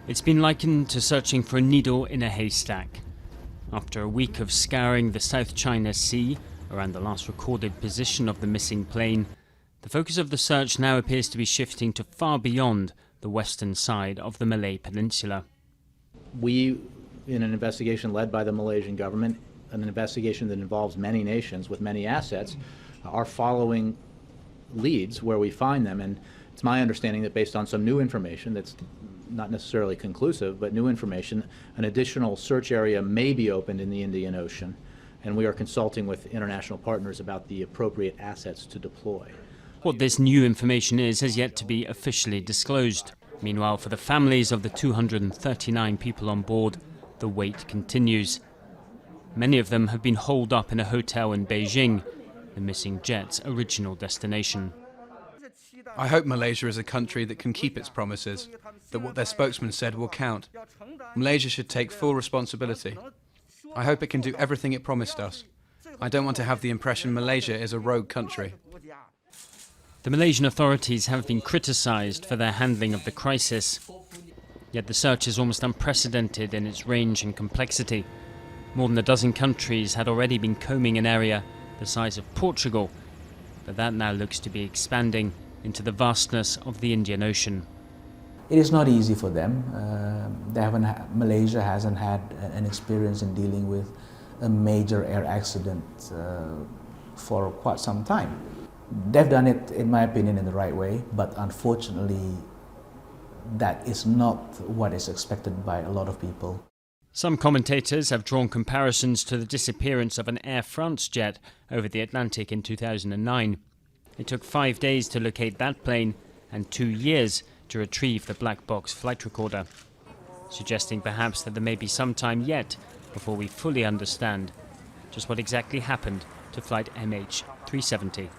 It's been likened to searching for a needle in a haystack. After a week of scouring the South China Sea around the last recorded position of the missing plane, the focus of the search now appears to be shifting to far beyond the western side of the Malay Peninsula. We, in an investigation led by the Malaysian government, an investigation that involves many nations with many assets, are following leads where we find them. And it's my understanding that based on some new information that's not necessarily conclusive, but new information, an additional search area may be opened in the Indian Ocean. And we are consulting with international partners about the appropriate assets to deploy. What this new information is has yet to be officially disclosed. Meanwhile, for the families of the 239 people on board, the wait continues. Many of them have been holed up in a hotel in Beijing, the missing jet's original destination. I hope Malaysia is a country that can keep its promises, that what their spokesman said will count. Malaysia should take full responsibility. I hope it can do everything it promised us. I don't want to have the impression Malaysia is a rogue country. The Malaysian authorities have been criticised for their handling of the crisis. Yet the search is almost unprecedented in its range and complexity. More than a dozen countries had already been combing an area the size of Portugal, but that now looks to be expanding into the vastness of the Indian Ocean. It is not easy for them. Malaysia hasn't had an experience in dealing with a major air accident for quite some time. They've done it, in my opinion, in the right way, but unfortunately, that is not what is expected by a lot of people. Some commentators have drawn comparisons to the disappearance of an Air France jet over the Atlantic in 2009. It took 5 days to locate that plane and 2 years to retrieve the black box flight recorder, suggesting perhaps that there may be some time yet before we fully understand just what exactly happened to flight MH370.